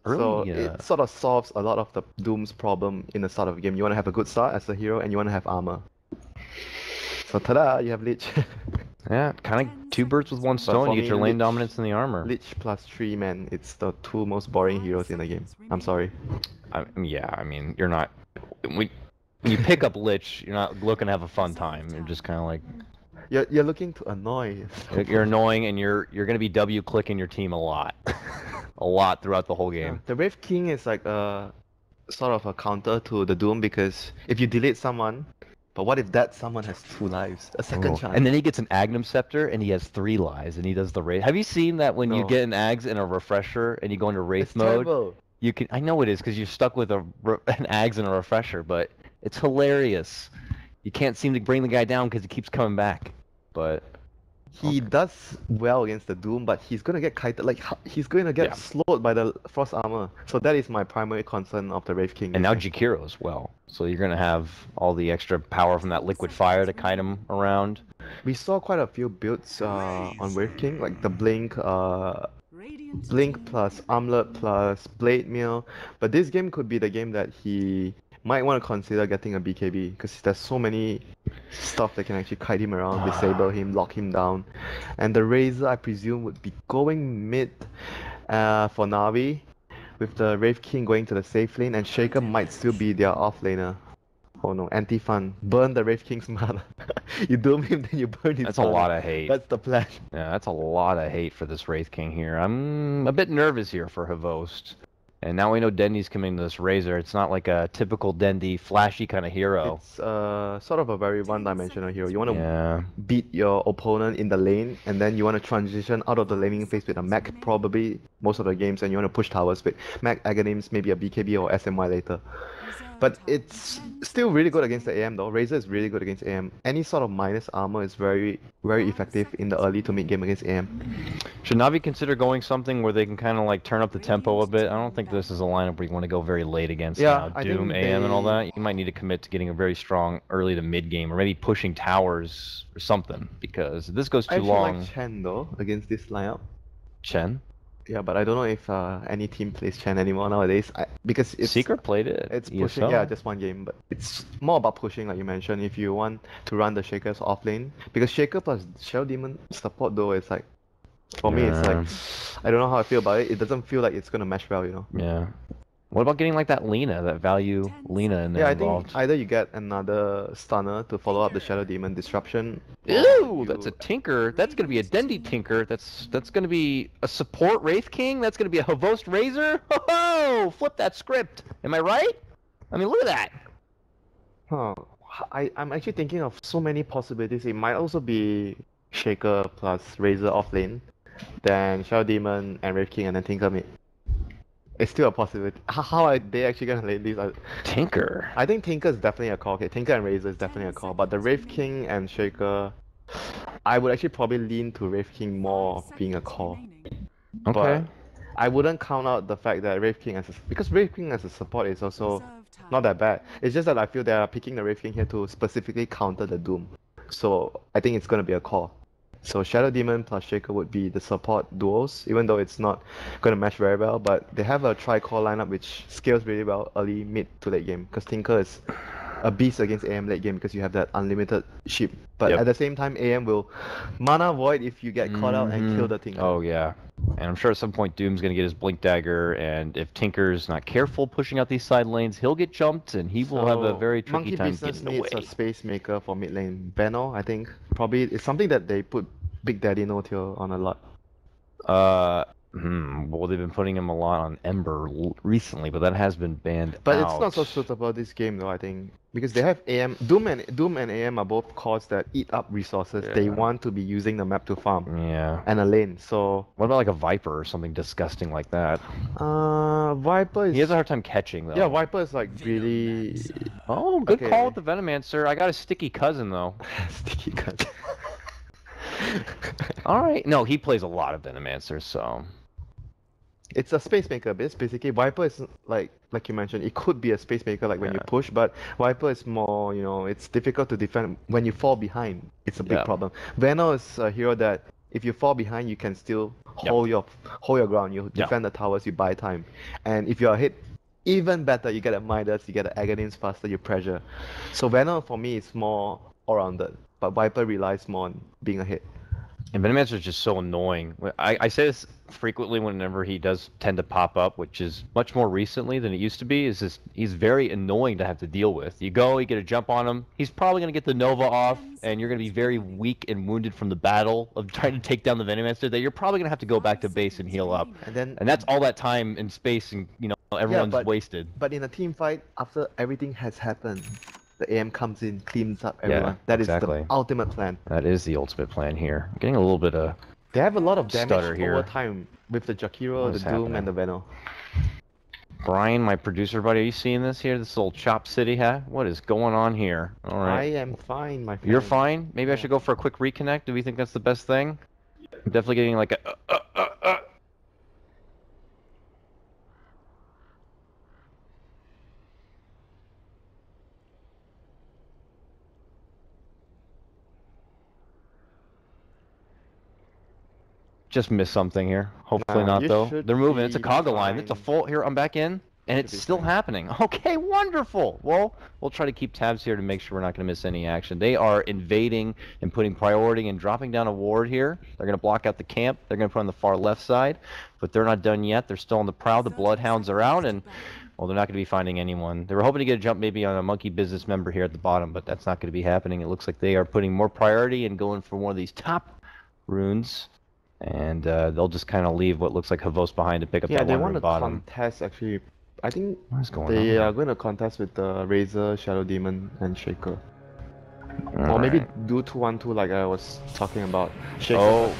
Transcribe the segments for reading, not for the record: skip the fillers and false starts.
So Early, it sort of solves a lot of the Doom's problem in the start of the game. You want to have a good start as a hero, and you want to have armor. So tada, you have Lich. yeah, kind of two birds with one But stone. for You get me, your lane Lich, dominance in the armor. Lich plus 3, man, it's the two most boring heroes in the game. I'm sorry. Yeah, I mean, you're not. When you pick up Lich, you're not looking to have a fun time. You're just kind of like. You're looking to annoy. You're annoying, and you're gonna be W clicking your team a lot, a lot throughout the whole Yeah, game. the Wraith King is like a sort of a counter to the Doom because if you delete someone, but what if that someone has 2 lives, a second Oh. chance? And then he gets an Agnum Scepter, and he has 3 lives, and he does the Wraith. Have you seen that when you No. get an Ags and a Refresher, and you go into Wraith It's mode? terrible. You can. I know it is because you're stuck with an Ags and a Refresher, but it's hilarious. You can't seem to bring the guy down because he keeps coming back. But He does well against the Doom, but he's gonna get kited. Like he's gonna get slowed by the Frost Armor. So that is my primary concern of the Wraith King. and now Jakiro as well. So you're gonna have all the extra power from that Liquid Fire to kite him around. We saw quite a few builds on Wraith King, like the Blink plus Armlet plus Blade Mail. But this game could be the game that he might want to consider getting a BKB because there's so many stuff that can actually kite him around, disable him, lock him down. And the Razor, I presume, would be going mid for Navi, with the Wraith King going to the safe lane, and Shaker might still be their off laner. Oh no, anti-fun. Burn the Wraith King's mana. You doom him, then you burn his That's mana. a lot of hate. That's the plan. Yeah, that's a lot of hate for this Wraith King here. I'm a bit nervous here for Havost. And now we know Dendy's coming to this Razor. It's not like a typical Dendy, flashy kind of hero. It's sort of a very one-dimensional hero. You want to Yeah. beat your opponent in the lane, and then you want to transition out of the laning phase with a mech probably most of the games, and you want to push towers with mech Aghanims, maybe a BKB or SMY later. But it's still really good against the AM though. Razor is really good against AM. Any sort of minus armor is very effective in the early to mid game against AM. Should Navi consider going something where they can kind of like turn up the tempo a bit? I don't think this is a lineup where you want to go very late against Doom, AM, and all that. You might need to commit to getting a very strong early to mid game, or maybe pushing towers or something, because if this goes too long. I like Chen though against this lineup. Chen? Yeah, but I don't know if any team plays Chen anymore nowadays. Because it's Secret played it. It's pushing, yeah, just one game, but it's more about pushing, like you mentioned. If you want to run the Shakers off lane, because Shaker plus Shadow Demon support though, it's like, for me, it's like, I don't know how I feel about it. It doesn't feel like it's gonna mesh well, you know. Yeah. What about getting like that Lena, that value Lena in there? Yeah, I involved? think either you get another stunner to follow up the Shadow Demon disruption. Ew, that's a Tinker. That's gonna be a Dendy Tinker. That's gonna be a support Wraith King. That's gonna be a Havost Razor. Ho! Flip that script. Am I right? I mean, look at that. Huh. I'm actually thinking of so many possibilities. It might also be Shaker plus Razor off lane, then Shadow Demon and Wraith King, and then Tinker mid. It's still a possibility. How are they actually gonna lane these? Tinker. I think Tinker is definitely a call. Okay, Tinker and Razor is definitely a call. But the Wraith King and Shaker, I would actually probably lean to Wraith King more being a call. Okay. But I wouldn't count out the fact that Wraith King because Wraith King as a support is also not that bad. It's just that I feel they are picking the Wraith King here to specifically counter the Doom. So I think it's gonna be a call. So Shadow Demon plus Shaker would be the support duos, even though it's not going to match very well, but they have a tri-core lineup which scales really well early, mid to late game, because Tinker is a beast against AM late game because you have that unlimited ship. But at the same time, AM will mana void if you get caught out and kill the Tinker. Oh yeah. And I'm sure at some point Doom's going to get his Blink Dagger, and if Tinker's not careful pushing out these side lanes, he'll get jumped, and he will have a very tricky time getting away. Monkey Business needs a space maker for mid lane. Benno, I think, probably it's something that they put Big Daddy No-Tail on a lot. Well, they've been putting him a lot on Ember recently, but that has been banned But out. it's not so suitable this game though, I think. Because they have AM, Doom and AM are both cores that eat up resources. Yeah. They want to be using the map to farm. Yeah. And a lane, so... What about like a Viper or something disgusting like that? Viper is... He has a hard time catching though. Yeah, Viper is like really... Oh, good call with the Venomancer. I got a sticky cousin though. Sticky cousin. Alright. No, he plays a lot of Venomancer, so... It's a space maker. It's basically Viper is like you mentioned, it could be a space maker like when you push, but Viper is more, you know, it's difficult to defend when you fall behind. It's a big problem. Veno is a hero that if you fall behind, you can still hold your ground. You defend the towers, you buy time, and if you are hit, even better, you get a Midas, you get an Aghanim's faster, you pressure. So Venom for me is more all-rounded, but Viper relies more on being a hit. And Venomancer is just so annoying. I say this frequently whenever he does tend to pop up, which is much more recently than it used to be. Is just he's very annoying to have to deal with. You go, you get a jump on him. He's probably going to get the Nova off, and you're going to be very weak and wounded from the battle of trying to take down the Venomancer. That you're probably going to have to go back to base and heal up. And that's all that time and space, and everyone's wasted. But in a team fight, after everything has happened, the AM comes in, cleans up everyone. That is the ultimate plan. That is the ultimate plan here. I'm getting a little bit of They have a lot of damage over time with the Jakiro, the Doom, and the Venom. Brian, my producer buddy, are you seeing this here? This little Chop City hat? What is going on here? All right. I am fine, my friend. You're fine? Maybe I should go for a quick reconnect. Do we think that's the best thing? I'm definitely getting like a Just missed something here. Hopefully not, though. They're moving. It's a Kaga line. It's a full... Here, I'm back in. And it's still happening. Okay, wonderful. Well, we'll try to keep tabs here to make sure we're not going to miss any action. They are invading and putting priority and dropping down a ward here. They're going to block out the camp. They're going to put on the far left side. But they're not done yet. They're still on the prowl. The Bloodhounds are out. And, well, they're not going to be finding anyone. They were hoping to get a jump maybe on a Monkey Business member here at the bottom. But that's not going to be happening. It looks like they are putting more priority and going for one of these top runes. And they'll just kind of leave what looks like Havos behind to pick up that one rune bottom. Yeah, they want to contest, actually. I think they are going to contest with the Razor, Shadow Demon, and Shaker. Or maybe do 2-1-2 like I was talking about. Shaker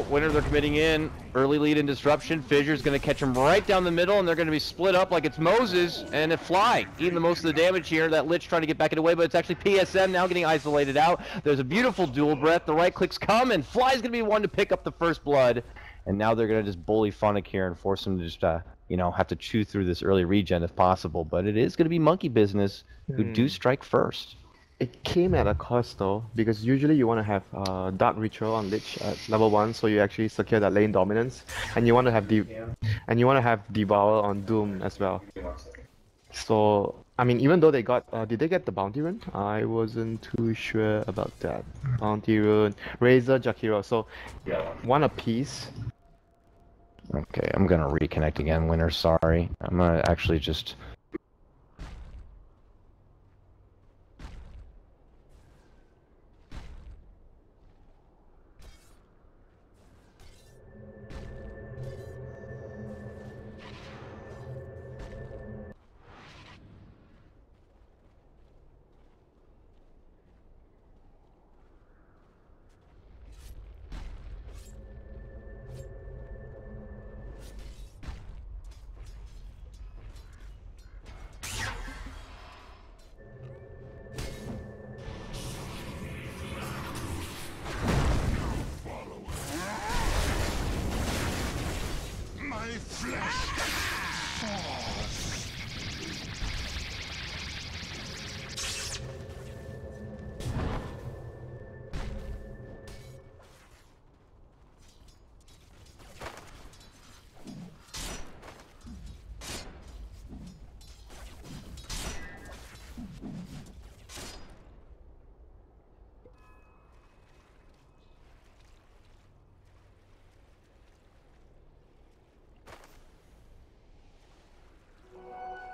winner, they're committing in. Early lead and disruption. Fissure's going to catch him right down the middle, and they're going to be split up like it's Moses and a Fly. Eating the most of the damage here. That Lich trying to get back in the way, but it's actually PSM now getting isolated out. There's a beautiful dual breath. The right clicks come, and Fly's going to be one to pick up the first blood. And now they're going to just bully Funnick here and force him to just, have to chew through this early regen if possible. But it is going to be Monkey Business who do strike first. It came at a cost though, because usually you want to have Dark Ritual on Lich at level 1, so you actually secure that lane dominance, and you want to have Devour on Doom as well. So I mean, even though they got, did they get the bounty rune? I wasn't too sure about that. Bounty rune, Razor, Jakiro. So one apiece. Okay, I'm gonna reconnect again, Winner. Sorry, I'm gonna actually just.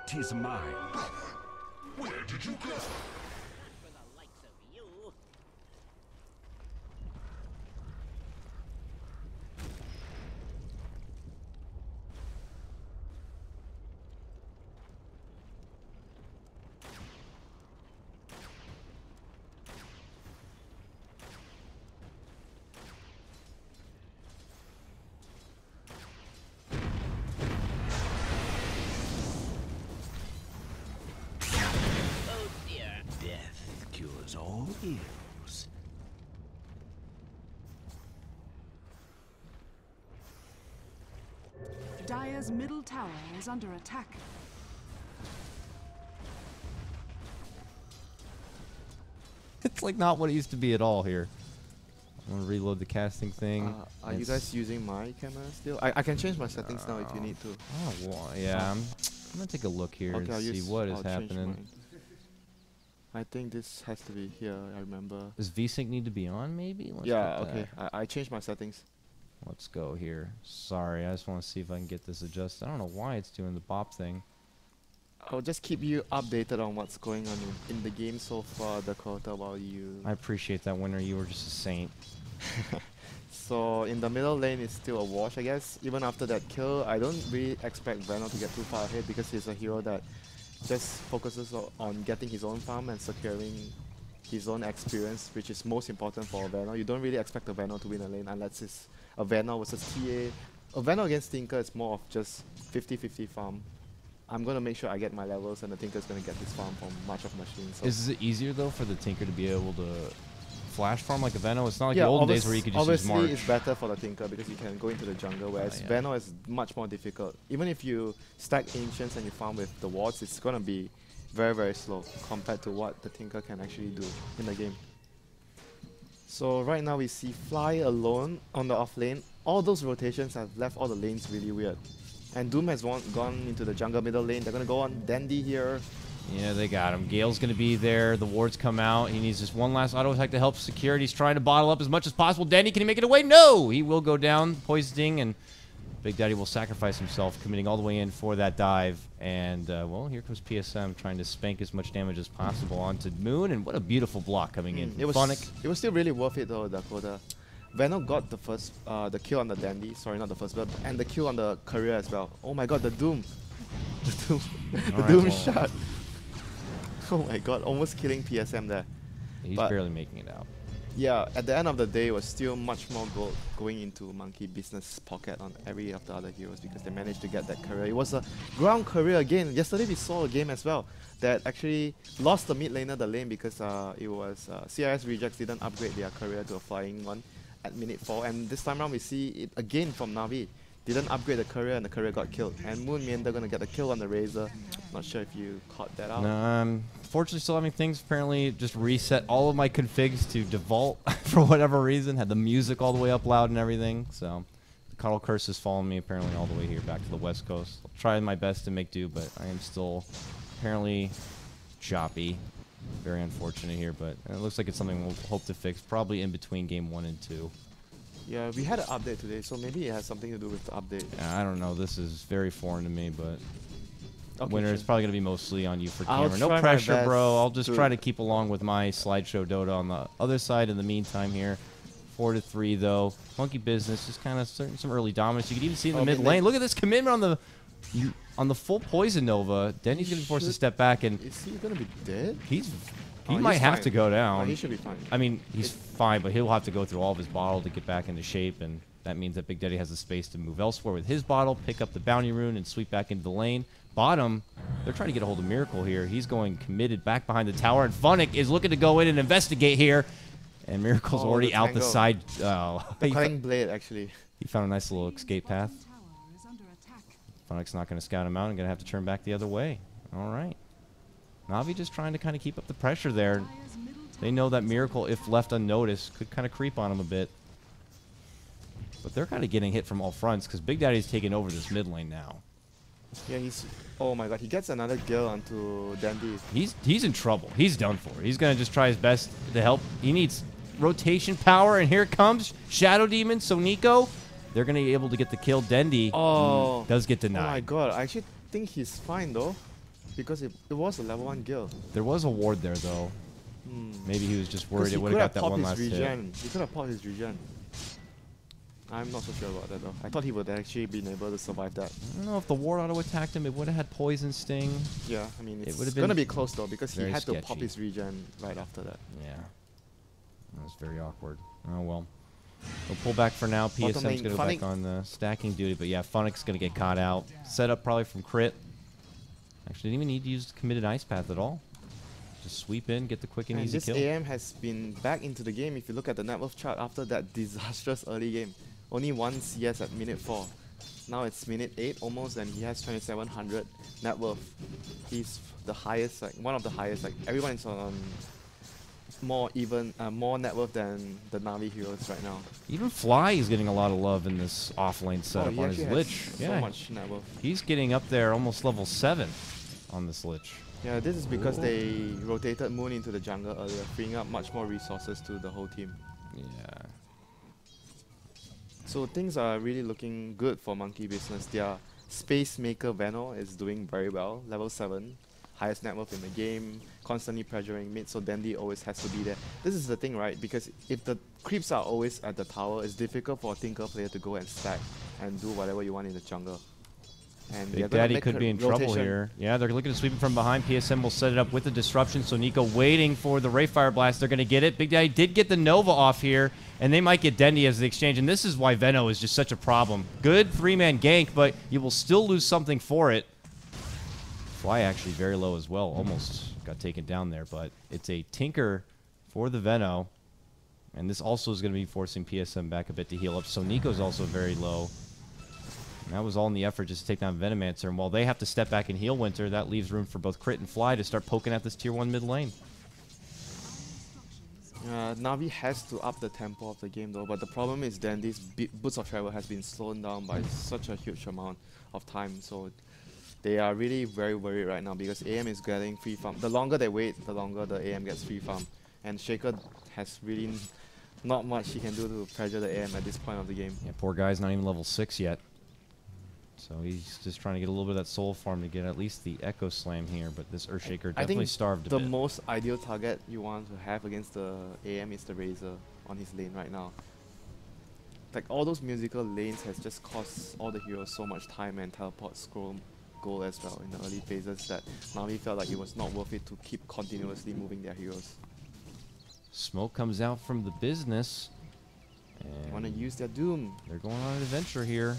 Tis mine. Where did you go? For the likes of you. All ills. Dire's middle tower is under attack. It's like not what it used to be at all here. I'm gonna reload the casting thing. Are you guys using my camera still? I can change my settings now if you need to. Oh, well, yeah. I'm gonna take a look here and see what is happening. I think this has to be here, I remember. Does VSync need to be on, maybe? Let's okay. I changed my settings. Let's go here. Sorry, I just want to see if I can get this adjusted. I don't know why it's doing the bop thing. I'll just keep you updated on what's going on in the game so far, Dakota, while you... I appreciate that, Winner. You were just a saint. So, in the middle lane, it's still a wash, I guess. Even after that kill, I don't really expect Venom to get too far ahead because he's a hero that just focuses on getting his own farm and securing his own experience, which is most important for a Venom. You don't really expect a Venom to win a lane unless it's a Venom versus TA. A Venom against Tinker is more of just 50-50 farm. I'm going to make sure I get my levels and the Tinker's going to get his farm from much of machines. So is it easier though for the Tinker to be able to flash farm like a Venom? It's not like the olden days where you could just use March. Obviously it's better for the Tinker because you can go into the jungle, whereas Venom is much more difficult. Even if you stack Ancients and you farm with the wards, it's going to be very, very slow compared to what the Tinker can actually do in the game. So right now we see Fly alone on the off lane. All those rotations have left all the lanes really weird. And Doom has gone into the jungle middle lane. They're going to go on Dandy here. Yeah, they got him. Gale's going to be there. The wards come out. He needs just one last auto attack to help secure it. He's trying to bottle up as much as possible. Dandy, can he make it away? No! He will go down. Poisoning, and Big Daddy will sacrifice himself, committing all the way in for that dive. And, well, here comes PSM trying to spank as much damage as possible onto Moon. And what a beautiful block coming in. It was still really worth it, though, Dakota. Venom got the first, the kill on the Dandy. Sorry, not the first, but and the kill on the Courier as well. Oh my god, the Doom. The Doom, the Doom shot. Oh my god, almost killing PSM there. He's barely making it out. Yeah, at the end of the day, it was still much more gold going into Monkey Business pocket on every of the other heroes because they managed to get that Courier. It was a ground Courier again. Yesterday we saw a game as well that actually lost the mid laner the lane because it was CIS Rejects didn't upgrade their Courier to a flying one at minute 4, and this time around we see it again from NaVi. Didn't upgrade the Courier and the Courier got killed. And Moon Meander gonna get the kill on the Razor. Not sure if you caught that out. No, I'm fortunately still having things apparently just reset all of my configs to default for whatever reason. Had the music all the way up loud and everything. So the Cuddle Curse is following me apparently all the way here back to the West Coast. I'll try my best to make do, but I am still apparently choppy. Very unfortunate here, but it looks like it's something we'll hope to fix probably in between game 1 and 2. Yeah, we had an update today, so maybe it has something to do with the update. Yeah, I don't know. This is very foreign to me, but Winner, it's probably going to be mostly on you for camera. No pressure, bro. I'll just try to keep along with my slideshow Dota on the other side in the meantime here. 4-3, though. Monkey Business, just kind of some early dominance. You can even see in the mid lane. Look at this commitment on the full Poison Nova. Denny's going to be forced to step back. And is he going to be dead? He might have to go down. No, he should be fine. I mean, he's fine, but he'll have to go through all of his bottle to get back into shape, and that means that Big Daddy has the space to move elsewhere with his bottle, pick up the bounty rune, and sweep back into the lane. Bottom, they're trying to get a hold of Miracle here. He's going committed back behind the tower, and Funnick is looking to go in and investigate here, and Miracle's already out the side. The cutting blade, actually. He found a nice little escape path. Funnick's not going to scout him out and going to have to turn back the other way. All right. NaVi just trying to kind of keep up the pressure there. They know that Miracle, if left unnoticed, could kind of creep on him a bit. But they're kind of getting hit from all fronts because Big Daddy's taking over this mid lane now. Yeah, oh my god, he gets another kill onto Dandy. He's in trouble. He's done for. He's going to just try his best to help. He needs rotation power, and here it comes Shadow Demon, so Nico. They're going to be able to get the kill. Dendy does get denied. Oh my god, I actually think he's fine though. Because it was a level 1 guild. There was a ward there, though. Maybe he was just worried it would have got that one last hit. He could have popped his regen. I'm not so sure about that, though. I thought he would actually been able to survive that. I don't know if the ward auto-attacked him. It would have had Poison Sting. Yeah, I mean, it's going to be close, though, because he had to pop his regen right after that. Yeah. That was very awkward. Oh, well. We'll pull back for now. PSM's going to go back on stacking duty. But, yeah, Funnick's going to get caught out. Set up probably from crit. Actually, didn't even need to use committed ice path at all. Just sweep in, get the quick and easy kill. This AM has been back into the game if you look at the net worth chart after that disastrous early game. Only 1 CS at minute 4. Now it's minute 8 almost, and he has 2700 net worth. He's the highest, like one of the highest. Like everyone is on more net worth than the Navi heroes right now. Even Fly is getting a lot of love in this offlane setup on his Lich. So much net worth. He's getting up there almost level 7 on this Lich. Yeah, this is because they rotated Moon into the jungle earlier, freeing up much more resources to the whole team. Yeah. So things are really looking good for Monkey Business. Their Space Maker Veno is doing very well, level 7. Highest net worth in the game, constantly pressuring mid, so Dandy always has to be there. This is the thing, right? Because if the creeps are always at the tower, it's difficult for a Tinker player to go and stack and do whatever you want in the jungle. And Big Daddy could be in trouble here. Yeah, they're looking to sweep him from behind. PSM will set it up with the disruption, so Nico waiting for the Ray Fire Blast. They're going to get it. Big Daddy did get the Nova off here, and they might get Dendy as the exchange, and this is why Veno is just such a problem. Good 3-man gank, but you will still lose something for it. Fly actually very low as well. Almost got taken down there, but it's a Tinker for the Veno, and this also is going to be forcing PSM back a bit to heal up, so Nico's also very low. And that was all in the effort just to take down Venomancer. And while they have to step back and heal Winter, that leaves room for both Crit and Fly to start poking at this tier 1 mid lane. Navi has to up the tempo of the game though, but the problem is Dandy's Boots of Travel has been slowed down by such a huge amount of time. So they are really very worried right now because AM is getting free farm. The longer they wait, the longer the AM gets free farm. And Shaker has really not much he can do to pressure the AM at this point of the game. Yeah, poor guy's not even level 6 yet. So he's just trying to get a little bit of that soul farm to get at least the Echo Slam here, but this Earthshaker definitely starved a bit. The most ideal target you want to have against the AM is the Razor on his lane right now. Like all those musical lanes has just cost all the heroes so much time and teleport scroll goal as well in the early phases that Navi felt like it was not worth it to keep continuously moving their heroes. Smoke comes out from the business. They want to use their Doom. They're going on an adventure here.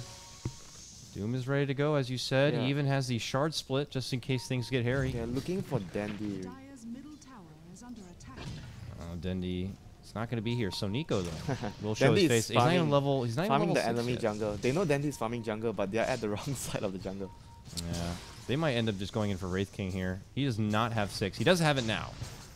Doom is ready to go, as you said. Yeah. He even has the shard split just in case things get hairy. They're looking for Dandy. Dire's middle tower is under attack. Dandy, it's not going to be here. So Nico though will show Dandy his face. He's not even level. He's not even farming level the 6 enemy yet. jungle. They know Dandy's farming jungle, but they're at the wrong side of the jungle. Yeah, they might end up just going in for Wraith King here. He does not have 6. He does have it now.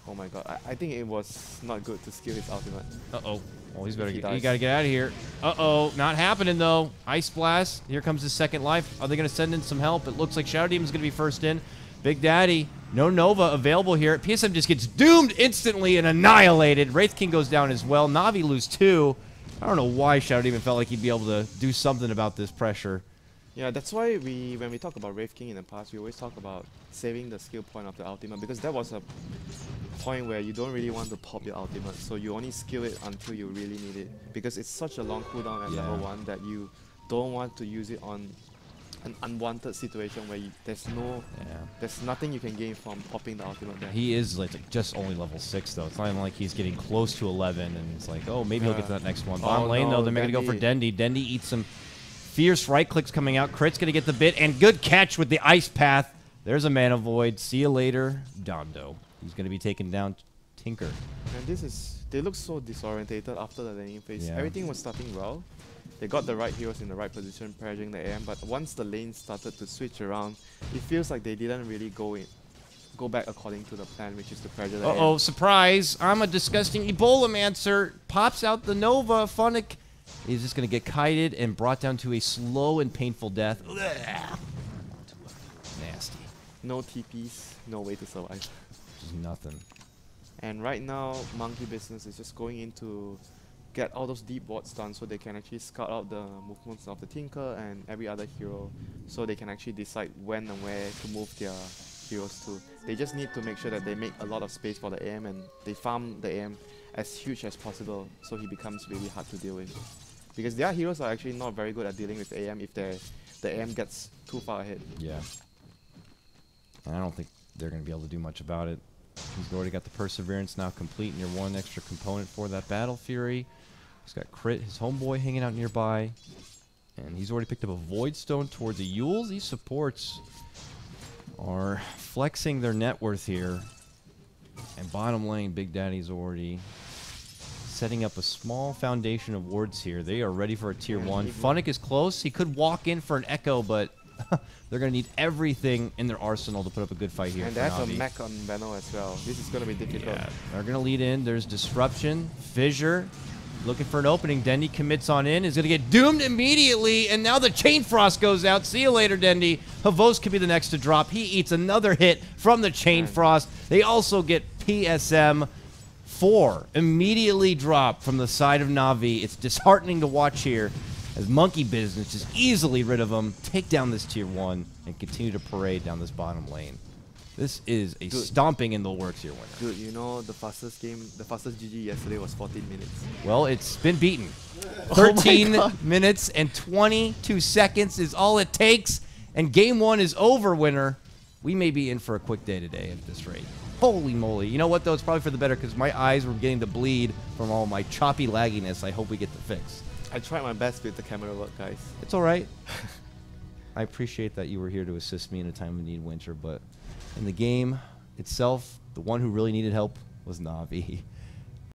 Oh my god, I think it was not good to skill his ultimate. Uh-oh. Well, he's better. He dies. got to get out of here. Uh-oh. Not happening, though. Ice Blast. Here comes his second life. Are they going to send in some help? It looks like Shadow Demon's going to be first in. Big Daddy. No Nova available here. PSM just gets doomed instantly and annihilated. Wraith King goes down as well. Navi lose 2. I don't know why Shadow Demon felt like he'd be able to do something about this pressure. Yeah, that's why when we talk about Wraith King in the past, we always talk about saving the skill point of the ultimate, because that was a point where you don't really want to pop your ultimate, so you only skill it until you really need it, because it's such a long cooldown at level 1 that you don't want to use it on an unwanted situation where there's nothing you can gain from popping the ultimate there. He is like just only level 6 though. It's not even like he's getting close to 11 and it's like, oh, maybe he'll get to that next one. Bottom lane though, they're going to go for Dendy. Dendy eats some fierce right clicks coming out. Crit's going to get the bit, and good catch with the Ice Path. There's a Mana Void. See you later, Dondo. He's going to be taking down Tinker. And they look so disorientated after the laning phase. Yeah. Everything was starting well. They got the right heroes in the right position, pressuring the AM, but once the lane started to switch around, it feels like they didn't really go back according to the plan, which is to pressure the AM. Uh-oh, surprise. I'm a disgusting Ebola-mancer. Pops out the Nova. Funnick is just going to get kited and brought down to a slow and painful death. Nasty. No TPs, no way to survive. Just nothing. And right now, Monkey Business is just going in to get all those deep wards done so they can actually scout out the movements of the Tinker and every other hero, so they can actually decide when and where to move their heroes to. They just need to make sure that they make a lot of space for the AM and they farm the AM as huge as possible so he becomes really hard to deal with. Because their heroes are actually not very good at dealing with AM if the AM gets too far ahead. Yeah. And I don't think they're going to be able to do much about it. He's already got the Perseverance now complete, and you're one extra component for that Battle Fury. He's got Crit, his homeboy, hanging out nearby. And he's already picked up a Void Stone towards the Yules. These supports are flexing their net worth here. And bottom lane, Big Daddy's already setting up a small foundation of wards here. They are ready for a tier 1. Funnick is close. He could walk in for an Echo, but They're going to need everything in their arsenal to put up a good fight here. And for there's NaVi. a mech on Benno as well. This is going to be difficult. Yeah, they're going to lead in. There's Disruption, Fissure, looking for an opening. Dendy commits on in, is going to get doomed immediately, and now the Chain Frost goes out. See you later, Dendy. Havos could be the next to drop. He eats another hit from the Chain Frost. They also get PSM 4 immediately dropped from the side of NaVi. It's disheartening to watch here as Monkey Business just easily rid of them, take down this tier 1, and continue to parade down this bottom lane. This is a stomping in the works here winner. Dude, you know the fastest GG yesterday was 14 minutes. Well, it's been beaten. 13 minutes and 22 seconds is all it takes, and game 1 is over, winner. We may be in for a quick day today at this rate. Holy moly. You know what, though? It's probably for the better because my eyes were getting to bleed from all my choppy lagginess. I hope we get the fix. I tried my best with the camera work, guys. It's all right. I appreciate that you were here to assist me in a time of need, Winter, but in the game itself, the one who really needed help was NaVi.